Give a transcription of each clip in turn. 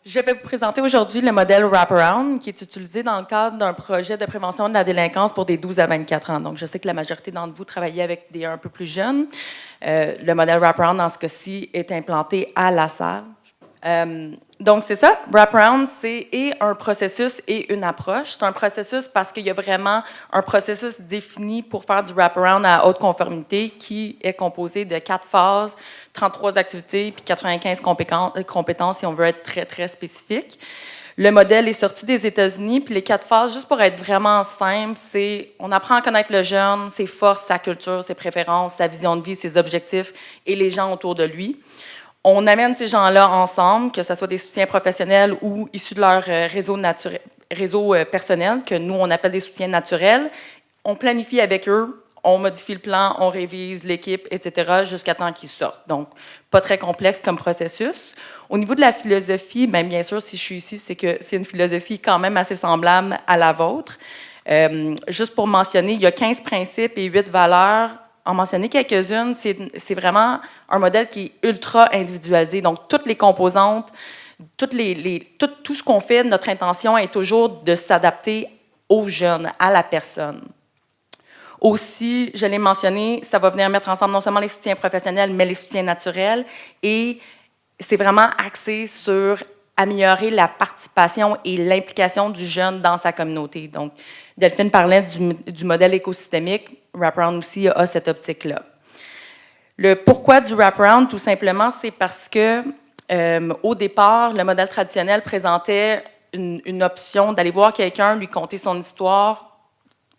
Je vais vous présenter aujourd'hui le modèle Wraparound qui est utilisé dans le cadre d'un projet de prévention de la délinquance pour des 12 à 24 ans. Donc, je sais que la majorité d'entre vous travaillez avec des un peu plus jeunes. Le modèle Wraparound, dans ce cas-ci, est implanté à La Salle. Donc, c'est ça. Wraparound, c'est un processus et une approche. C'est un processus parce qu'il y a vraiment un processus défini pour faire du wraparound à haute conformité qui est composé de 4 phases, 33 activités puis 95 compétences si on veut être très, très spécifique. Le modèle est sorti des États-Unis, puis les 4 phases, juste pour être vraiment simple, c'est on apprend à connaître le jeune, ses forces, sa culture, ses préférences, sa vision de vie, ses objectifs et les gens autour de lui. On amène ces gens-là ensemble, que ce soit des soutiens professionnels ou issus de leur réseau personnel, que nous, on appelle des soutiens naturels. On planifie avec eux, on modifie le plan, on révise l'équipe, etc., jusqu'à temps qu'ils sortent. Donc, pas très complexe comme processus. Au niveau de la philosophie, bien sûr, si je suis ici, c'est que c'est une philosophie quand même assez semblable à la vôtre. Juste pour mentionner, il y a 15 principes et 8 valeurs. En mentionner quelques-unes, c'est vraiment un modèle qui est ultra individualisé. Donc, toutes les composantes, tout ce qu'on fait, notre intention est toujours de s'adapter aux jeunes, à la personne. Aussi, je l'ai mentionné, ça va venir mettre ensemble non seulement les soutiens professionnels, mais les soutiens naturels. Et c'est vraiment axé sur améliorer la participation et l'implication du jeune dans sa communauté. Donc, Delphine parlait du modèle écosystémique. Wraparound aussi a cette optique-là. Le pourquoi du wraparound, tout simplement, c'est parce que au départ, le modèle traditionnel présentait une option d'aller voir quelqu'un, lui conter son histoire.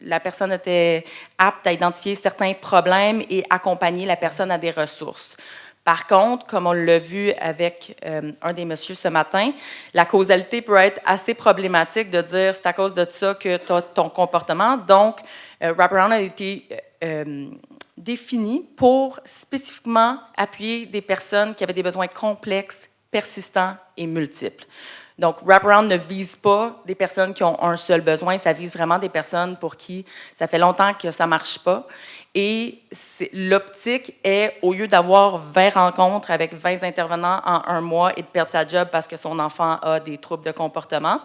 La personne était apte à identifier certains problèmes et accompagner la personne à des ressources. Par contre, comme on l'a vu avec un des messieurs ce matin, la causalité peut être assez problématique de dire c'est à cause de ça que tu as ton comportement. Donc, Wraparound a été défini pour spécifiquement appuyer des personnes qui avaient des besoins complexes, persistants et multiples. Donc, Wraparound ne vise pas des personnes qui ont un seul besoin, ça vise vraiment des personnes pour qui ça fait longtemps que ça ne marche pas. Et l'optique est, au lieu d'avoir 20 rencontres avec 20 intervenants en un mois et de perdre sa job parce que son enfant a des troubles de comportement,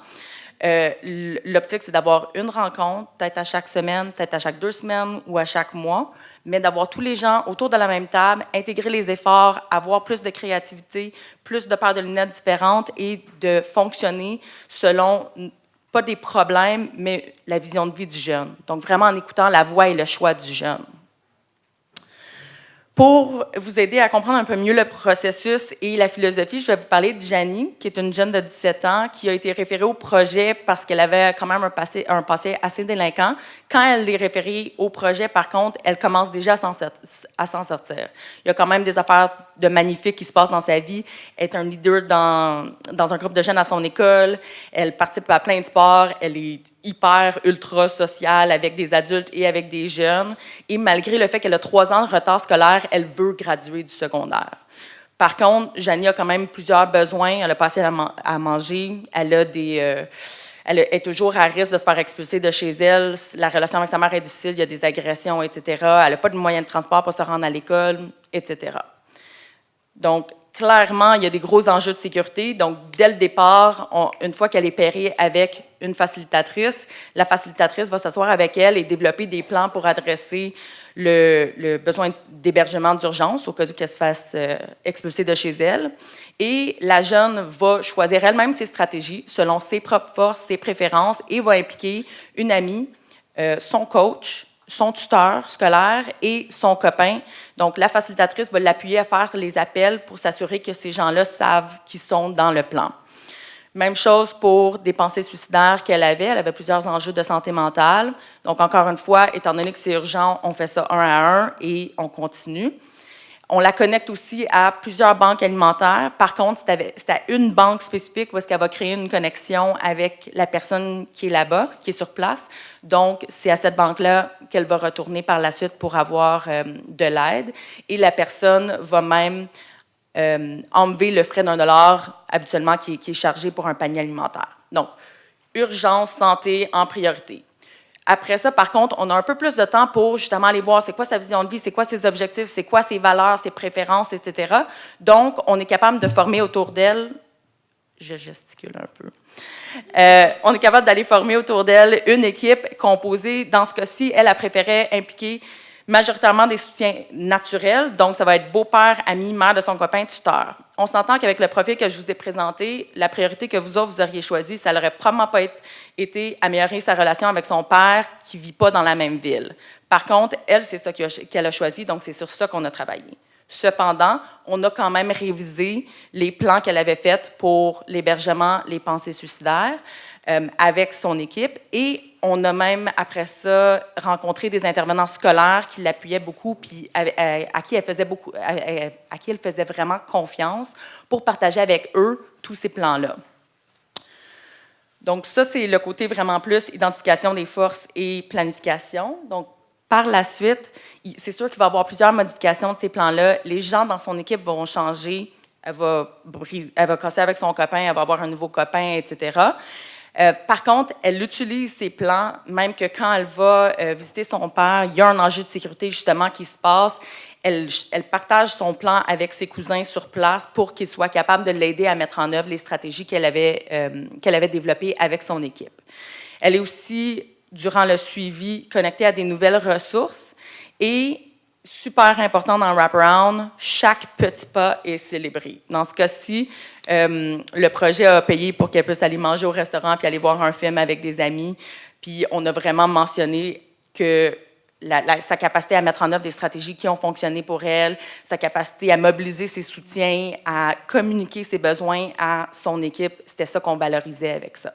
l'optique, c'est d'avoir une rencontre, peut-être à chaque semaine, peut-être à chaque 2 semaines ou à chaque mois, mais d'avoir tous les gens autour de la même table, intégrer les efforts, avoir plus de créativité, plus de paires de lunettes différentes et de fonctionner selon pas des problèmes, mais la vision de vie du jeune. Donc, vraiment en écoutant la voix et le choix du jeune. Pour vous aider à comprendre un peu mieux le processus et la philosophie, je vais vous parler de Janie, qui est une jeune de 17 ans, qui a été référée au projet parce qu'elle avait quand même un passé assez délinquant. Quand elle est référée au projet, par contre, elle commence déjà à s'en sortir. Il y a quand même des affaires de magnifiques qui se passent dans sa vie. Elle est un leader dans un groupe de jeunes à son école. Elle participe à plein de sports. Elle est hyper, ultra sociale avec des adultes et avec des jeunes. Et malgré le fait qu'elle a 3 ans de retard scolaire, elle veut graduer du secondaire. Par contre, Janie a quand même plusieurs besoins. Elle a pas assez à manger. Elle est toujours à risque de se faire expulser de chez elle. La relation avec sa mère est difficile. Il y a des agressions, etc. Elle n'a pas de moyens de transport pour se rendre à l'école, etc. Donc, clairement, il y a des gros enjeux de sécurité. Donc, dès le départ, une fois qu'elle est pairée avec une facilitatrice, la facilitatrice va s'asseoir avec elle et développer des plans pour adresser le besoin d'hébergement d'urgence au cas où qu'elle se fasse expulser de chez elle. Et la jeune va choisir elle-même ses stratégies selon ses propres forces, ses préférences et va impliquer une amie, son coach, son tuteur scolaire et son copain. Donc, la facilitatrice va l'appuyer à faire les appels pour s'assurer que ces gens-là savent qu'ils sont dans le plan. Même chose pour des pensées suicidaires qu'elle avait. Elle avait plusieurs enjeux de santé mentale. Donc, encore une fois, étant donné que c'est urgent, on fait ça 1 à 1 et on continue. On la connecte aussi à plusieurs banques alimentaires. Par contre, c'est à une banque spécifique où est-ce qu'elle va créer une connexion avec la personne qui est là-bas, qui est sur place. Donc, c'est à cette banque-là qu'elle va retourner par la suite pour avoir de l'aide. Et la personne va même enlever le frais d'$1 habituellement qui est chargé pour un panier alimentaire. Donc, urgence, santé en priorité. Après ça, par contre, on a un peu plus de temps pour justement aller voir c'est quoi sa vision de vie, c'est quoi ses objectifs, c'est quoi ses valeurs, ses préférences, etc. Donc, on est capable de former autour d'elle Je gesticule un peu. On est capable d'aller former autour d'elle une équipe composée, dans ce cas-ci, elle préféré impliquer majoritairement des soutiens naturels, donc ça va être beau-père, ami, mère de son copain, tuteur. On s'entend qu'avec le profil que je vous ai présenté, la priorité que vous autres, vous auriez choisie, ça n'aurait probablement pas été améliorer sa relation avec son père qui ne vit pas dans la même ville. Par contre, elle, c'est ça qu'elle a choisi, donc c'est sur ça qu'on a travaillé. Cependant, on a quand même révisé les plans qu'elle avait faits pour l'hébergement, les pensées suicidaires avec son équipe et on a même, après ça, rencontré des intervenants scolaires qui l'appuyaient beaucoup puis à qui elle faisait vraiment confiance pour partager avec eux tous ces plans-là. Donc ça, c'est le côté vraiment plus identification des forces et planification. Donc, par la suite, c'est sûr qu'il va y avoir plusieurs modifications de ces plans-là. Les gens dans son équipe vont changer. Elle va casser avec son copain, elle va avoir un nouveau copain, etc. Par contre, elle utilise ses plans, même que quand elle va visiter son père, il y a un enjeu de sécurité justement qui se passe. Elle partage son plan avec ses cousins sur place pour qu'ils soient capables de l'aider à mettre en œuvre les stratégies qu'elle avait développées avec son équipe. Elle est aussi, durant le suivi, connectée à des nouvelles ressources et, super important dans le wraparound, chaque petit pas est célébré. Dans ce cas-ci, le projet a payé pour qu'elle puisse aller manger au restaurant puis aller voir un film avec des amis. Puis on a vraiment mentionné que sa capacité à mettre en œuvre des stratégies qui ont fonctionné pour elle, sa capacité à mobiliser ses soutiens, à communiquer ses besoins à son équipe, c'était ça qu'on valorisait avec ça.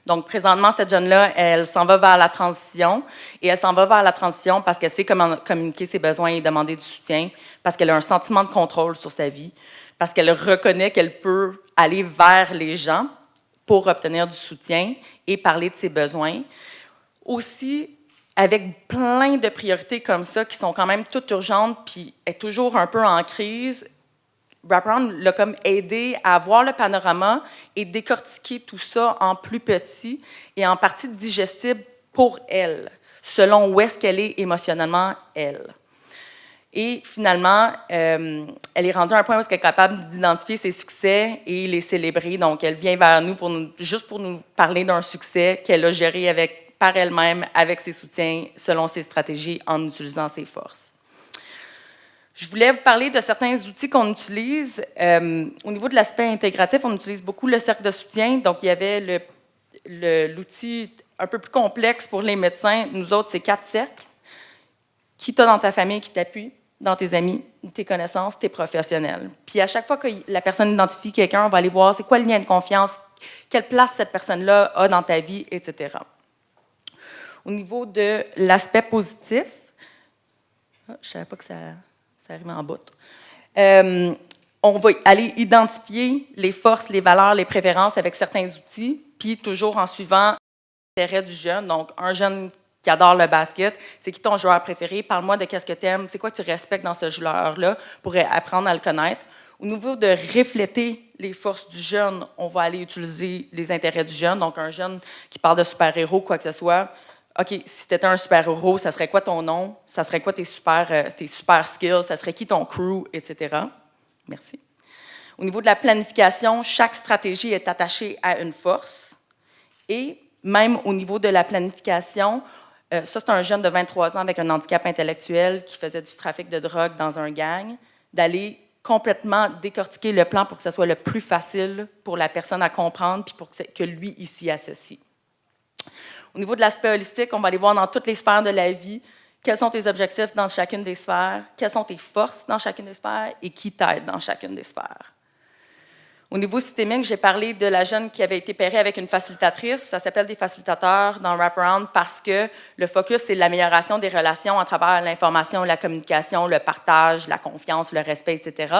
Donc, présentement, cette jeune-là, elle s'en va vers la transition. Et elle s'en va vers la transition parce qu'elle sait comment communiquer ses besoins et demander du soutien, parce qu'elle a un sentiment de contrôle sur sa vie, parce qu'elle reconnaît qu'elle peut aller vers les gens pour obtenir du soutien et parler de ses besoins. Aussi, avec plein de priorités comme ça qui sont quand même toutes urgentes puis est toujours un peu en crise, Wraparound l'a comme aidé à voir le panorama et décortiquer tout ça en plus petit et en partie digestible pour elle, selon où est-ce qu'elle est émotionnellement, elle. Et finalement, elle est rendue à un point où elle est capable d'identifier ses succès et les célébrer. Donc, elle vient vers nous, juste pour nous parler d'un succès qu'elle a géré par elle-même, avec ses soutiens, selon ses stratégies, en utilisant ses forces. Je voulais vous parler de certains outils qu'on utilise. Au niveau de l'aspect intégratif, on utilise beaucoup le cercle de soutien. Donc, il y avait l'outil un peu plus complexe pour les médecins. Nous autres, c'est 4 cercles. Qui t'as dans ta famille qui t'appuie, dans tes amis, tes connaissances, tes professionnels. Puis à chaque fois que la personne identifie quelqu'un, on va aller voir c'est quoi le lien de confiance, quelle place cette personne-là a dans ta vie, etc. Au niveau de l'aspect positif, je ne savais pas que ça arrive en bout. On va aller identifier les forces, les valeurs, les préférences avec certains outils, puis toujours en suivant l'intérêt du jeune. Donc, un jeune qui adore le basket, c'est qui ton joueur préféré? Parle-moi de qu'est-ce que tu aimes, c'est quoi que tu respectes dans ce joueur-là pour apprendre à le connaître. Au niveau de refléter les forces du jeune, on va aller utiliser les intérêts du jeune. Donc, un jeune qui parle de super-héros, quoi que ce soit, OK, si tu étais un super-héros, ça serait quoi ton nom? Ça serait quoi tes super skills? Ça serait qui ton crew, etc. Merci. Au niveau de la planification, chaque stratégie est attachée à une force. Et même au niveau de la planification, ça, c'est un jeune de 23 ans avec un handicap intellectuel qui faisait du trafic de drogue dans un gang, d'aller complètement décortiquer le plan pour que ce soit le plus facile pour la personne à comprendre puis pour que lui, il s'y associe. Au niveau de l'aspect holistique, on va aller voir dans toutes les sphères de la vie quels sont tes objectifs dans chacune des sphères, quelles sont tes forces dans chacune des sphères et qui t'aide dans chacune des sphères. Au niveau systémique, j'ai parlé de la jeune qui avait été pairée avec une facilitatrice. Ça s'appelle des facilitateurs dans Wraparound parce que le focus, c'est l'amélioration des relations à travers l'information, la communication, le partage, la confiance, le respect, etc.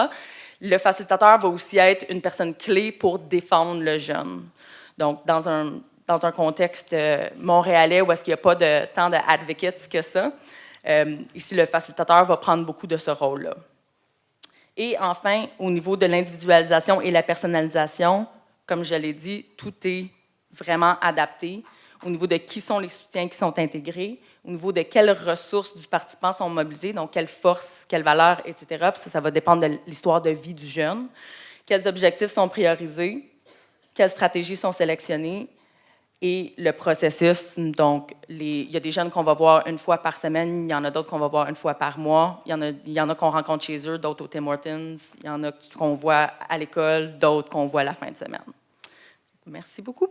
Le facilitateur va aussi être une personne clé pour défendre le jeune. Donc, dans un contexte montréalais où est-ce qu'il n'y a pas de tant d'advocates que ça, ici, le facilitateur va prendre beaucoup de ce rôle-là. Et enfin, au niveau de l'individualisation et la personnalisation, comme je l'ai dit, tout est vraiment adapté. Au niveau de qui sont les soutiens qui sont intégrés, au niveau de quelles ressources du participant sont mobilisées, donc quelles forces, quelles valeurs, etc. Puis ça va dépendre de l'histoire de vie du jeune. quels objectifs sont priorisés, quelles stratégies sont sélectionnées et le processus. Donc, il y a des jeunes qu'on va voir une fois par semaine, il y en a d'autres qu'on va voir une fois par mois, il y en a qu'on rencontre chez eux, d'autres au Tim Hortons, il y en a qu'on voit à l'école, d'autres qu'on voit à la fin de semaine. Merci beaucoup.